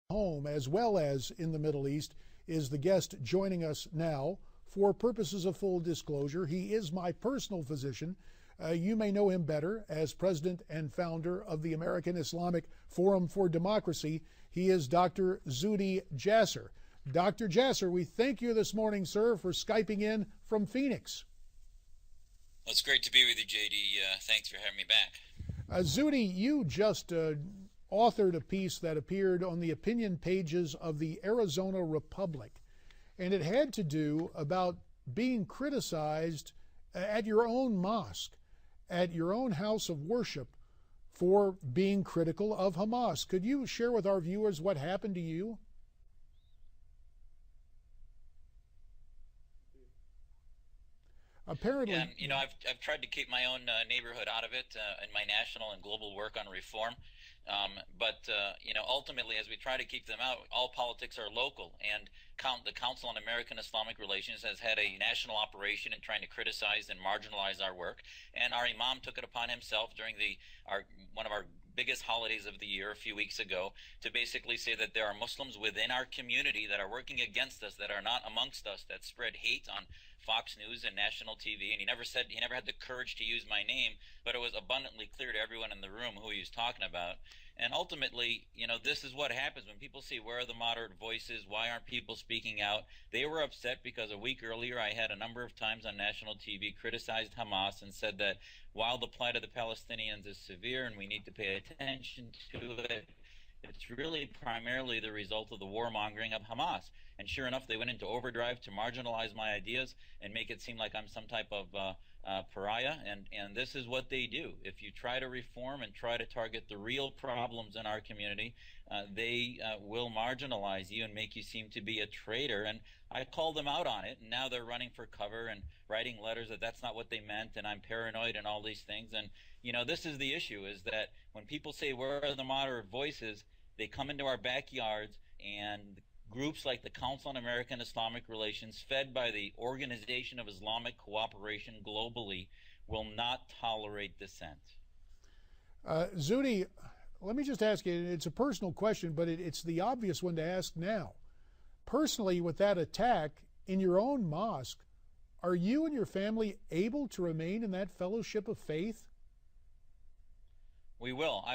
home as well as in the Middle East, is the guest joining us now. For purposes of full disclosure, he is my personal physician. You may know him better as president and founder of the American Islamic Forum for Democracy. He is Dr. JD Jasser. Dr. Jasser, we thank you this morning, sir, for Skyping in from Phoenix. Well, it's great to be with you, JD. Thanks for having me back. JD, you just authored a piece that appeared on the opinion pages of the Arizona Republic, and it had to do about being criticized at your own mosque, at your own house of worship, for being critical of Hamas. Could you share with our viewers what happened to you? Apparently, yeah, I've tried to keep my own neighborhood out of it in my national and global work on reform. But ultimately, as we try to keep them out, all politics are local, and the Council on American Islamic Relations has had a national operation in trying to criticize and marginalize our work. And our imam took it upon himself during one of our biggest holidays of the year a few weeks ago to basically say that there are Muslims within our community that are working against us, that are not amongst us, that spread hate on Fox News and national TV. And he never had the courage to use my name, but it was abundantly clear to everyone in the room who he was talking about. And ultimately, this is what happens when people say, where are the moderate voices? Why aren't people speaking out? They were upset because a week earlier I had a number of times on national TV criticized Hamas and said that while the plight of the Palestinians is severe and we need to pay attention to it, it's really primarily the result of the warmongering of Hamas. And sure enough, they went into overdrive to marginalize my ideas and make it seem like I'm some type of pariah. And this is what they do. If you try to reform and try to target the real problems in our community, they will marginalize you and make you seem to be a traitor. And I called them out on it, and now they're running for cover and writing letters that that's not what they meant, and I'm paranoid and all these things. And this is the issue, is that when people say, where are the moderate voices, they come into our backyards, and groups like the Council on American Islamic Relations, fed by the Organization of Islamic Cooperation globally, will not tolerate dissent. JD, let me just ask you, it's a personal question, but it's the obvious one to ask now. Personally, with that attack in your own mosque, are you and your family able to remain in that fellowship of faith? We will.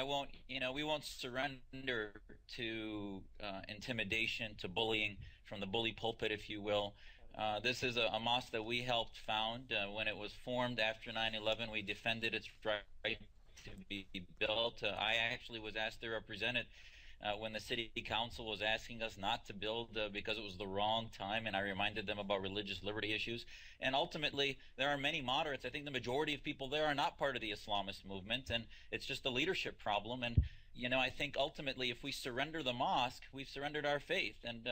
We won't surrender to intimidation, to bullying from the bully pulpit, if you will. This is a mosque that we helped found. When it was formed after 9/11, we defended its right to be built. I actually was asked to represent it when the city council was asking us not to build because it was the wrong time, and I reminded them about religious liberty issues. And ultimately, there are many moderates. I think the majority of people there are not part of the Islamist movement, and it's just a leadership problem. And I think ultimately, if we surrender the mosque, we've surrendered our faith. And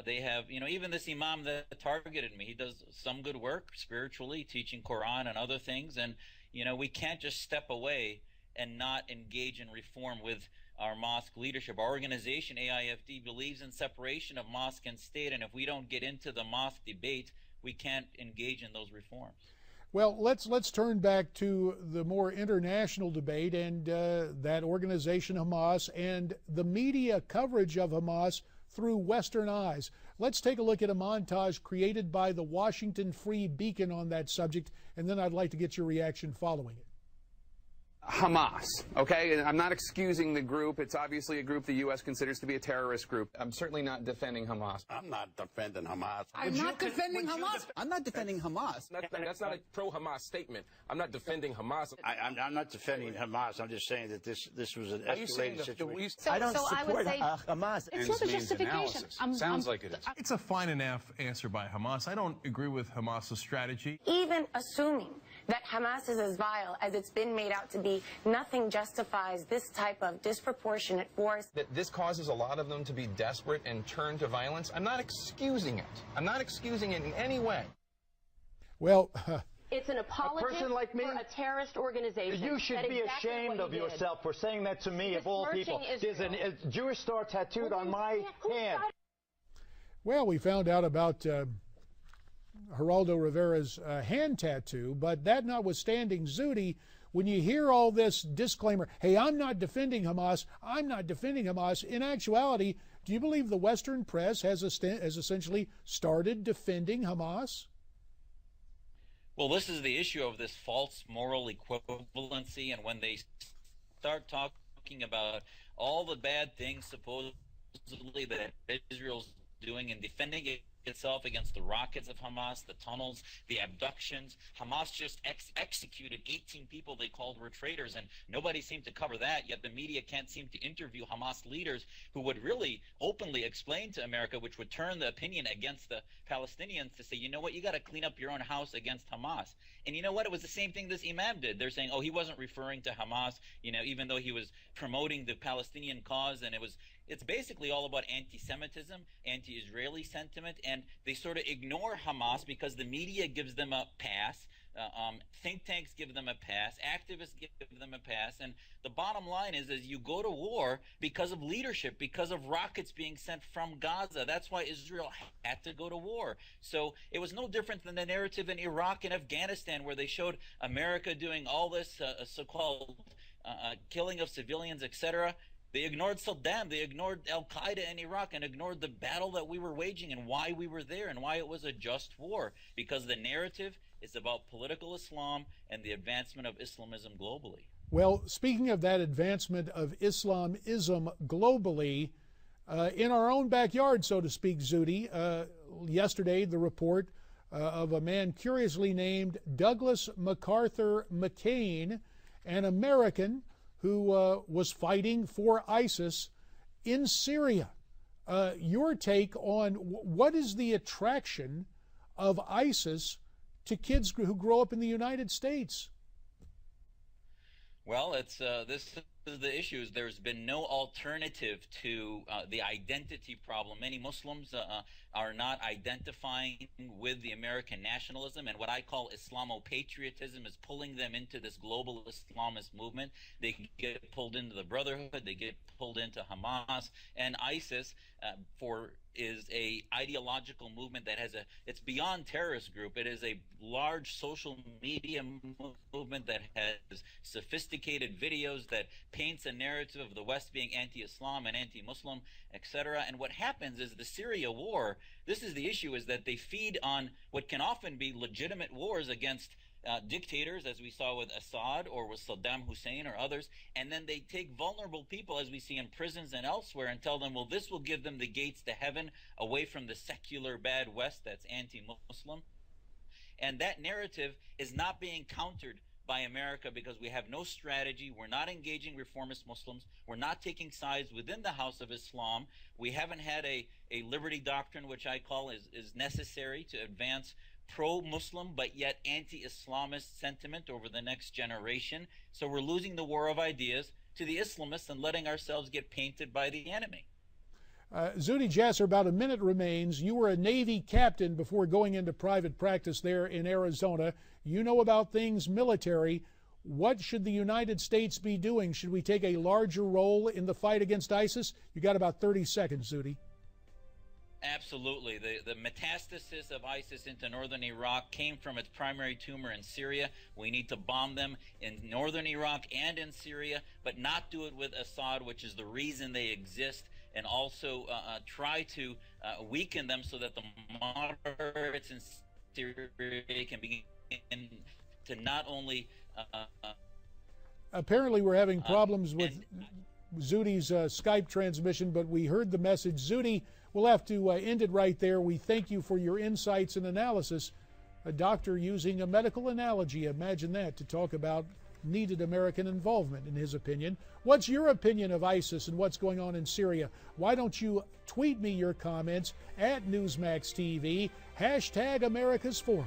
they have, even this imam that targeted me, he does some good work spiritually, teaching Quran and other things. And we can't just step away and not engage in reform with our mosque leadership. Our organization, AIFD, believes in separation of mosque and state, and if we don't get into the mosque debate, we can't engage in those reforms. Well, let's turn back to the more international debate and that organization Hamas and the media coverage of Hamas through Western eyes. Let's take a look at a montage created by the Washington Free Beacon on that subject, and then I'd like to get your reaction following it. Hamas, okay? And I'm not excusing the group. It's obviously a group the U.S. considers to be a terrorist group. I'm certainly not defending Hamas. I'm not defending Hamas. I'm not defending Hamas. I'm not defending Hamas. That's not a pro-Hamas statement. I'm not defending Hamas. I'm not defending Hamas. I'm just saying that this was an escalated situation. I don't support Hamas. It's not a justification. Sounds like it is. It's a fine enough answer by Hamas. I don't agree with Hamas's strategy. Even assuming that Hamas is as vile as it's been made out to be, nothing justifies this type of disproportionate force. That this causes a lot of them to be desperate and turn to violence. I'm not excusing it. I'm not excusing it in any way. Well, it's an apology like me, for a terrorist organization. You should be ashamed of yourself for saying that to me, of all people. There's a Jewish star tattooed on my hand. Well, we found out about Geraldo Rivera's hand tattoo, but that notwithstanding, JD, when you hear all this disclaimer, hey, I'm not defending Hamas, in actuality, Do you believe the Western press has essentially started defending Hamas? Well, this is the issue of this false moral equivalency, and when they start talking about all the bad things supposedly that Israel's doing and defending itself against the rockets of Hamas, the tunnels, the abductions. Hamas just executed 18 people they called were traitors, and nobody seemed to cover that, yet the media can't seem to interview Hamas leaders who would really openly explain to America, which would turn the opinion against the Palestinians to say, you know what, you got to clean up your own house against Hamas. And you know what, it was the same thing this imam did. They're saying, oh, he wasn't referring to Hamas, you know, even though he was promoting the Palestinian cause, and it's basically all about anti-Semitism, anti-Israeli sentiment, and they sort of ignore Hamas because the media gives them a pass, think tanks give them a pass, activists give them a pass, and the bottom line is you go to war because of leadership, because of rockets being sent from Gaza. That's why Israel had to go to war. So it was no different than the narrative in Iraq and Afghanistan, where they showed America doing all this so-called killing of civilians, etc. They ignored Saddam, they ignored Al-Qaeda in Iraq, and ignored the battle that we were waging and why we were there and why it was a just war. Because the narrative is about political Islam and the advancement of Islamism globally. Well, speaking of that advancement of Islamism globally, in our own backyard, so to speak, Zuhdi, yesterday the report of a man curiously named Douglas MacArthur McCain, an American who was fighting for ISIS in Syria. Your take on what is the attraction of ISIS to kids who grow up in the United States? Well, this is the issue. There's been no alternative to the identity problem. Many Muslims are not identifying with the American nationalism, and what I call Islamo-patriotism is pulling them into this global Islamist movement. They get pulled into the Brotherhood, they get pulled into Hamas, and ISIS is a ideological movement that has it's beyond terrorist group. It is a large social media movement that has sophisticated videos that paints a narrative of the West being anti-Islam and anti-Muslim, etc. And what happens is the Syria war, this is the issue, is that they feed on what can often be legitimate wars against dictators, as we saw with Assad or with Saddam Hussein or others, and then they take vulnerable people, as we see in prisons and elsewhere, and tell them, well, this will give them the gates to heaven away from the secular bad West that's anti-Muslim. And that narrative is not being countered by America because we have no strategy. We're not engaging reformist Muslims. We're not taking sides within the House of Islam. We haven't had a liberty doctrine, which I call is necessary to advance pro-Muslim but yet anti-Islamist sentiment over the next generation. So we're losing the war of ideas to the Islamists and letting ourselves get painted by the enemy. Zuhdi Jasser, about a minute remains. You were a Navy captain before going into private practice there in Arizona. You know about things military. What should the United States be doing? Should we take a larger role in the fight against ISIS? You got about 30 seconds, Zuhdi. Absolutely. The metastasis of ISIS into northern Iraq came from its primary tumor in Syria. We need to bomb them in northern Iraq and in Syria, but not do it with Assad, which is the reason they exist, and also try to weaken them so that the moderates in Syria can begin to not only... Apparently we're having problems with Zuhdi's Skype transmission, but we heard the message. Zuhdi, we'll have to end it right there. We thank you for your insights and analysis. A doctor using a medical analogy, imagine that, to talk about needed American involvement, in his opinion. What's your opinion of ISIS and what's going on in Syria? Why don't you tweet me your comments at NewsmaxTV, #AmericasForum.